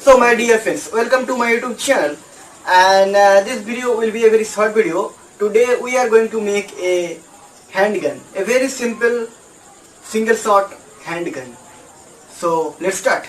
So my dear friends, welcome to my YouTube channel, and this video will be a very short video. Today we are going to make a handgun, a very simple single shot handgun. So let's start.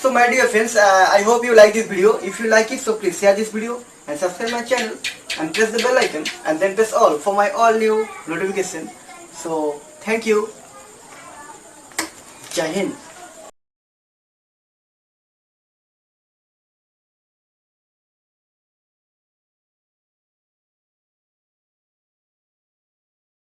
So my dear friends, I hope you like this video. If you like it, so please share this video and subscribe my channel and press the bell icon and then press all for my all new notification. So thank you. Jai Hind.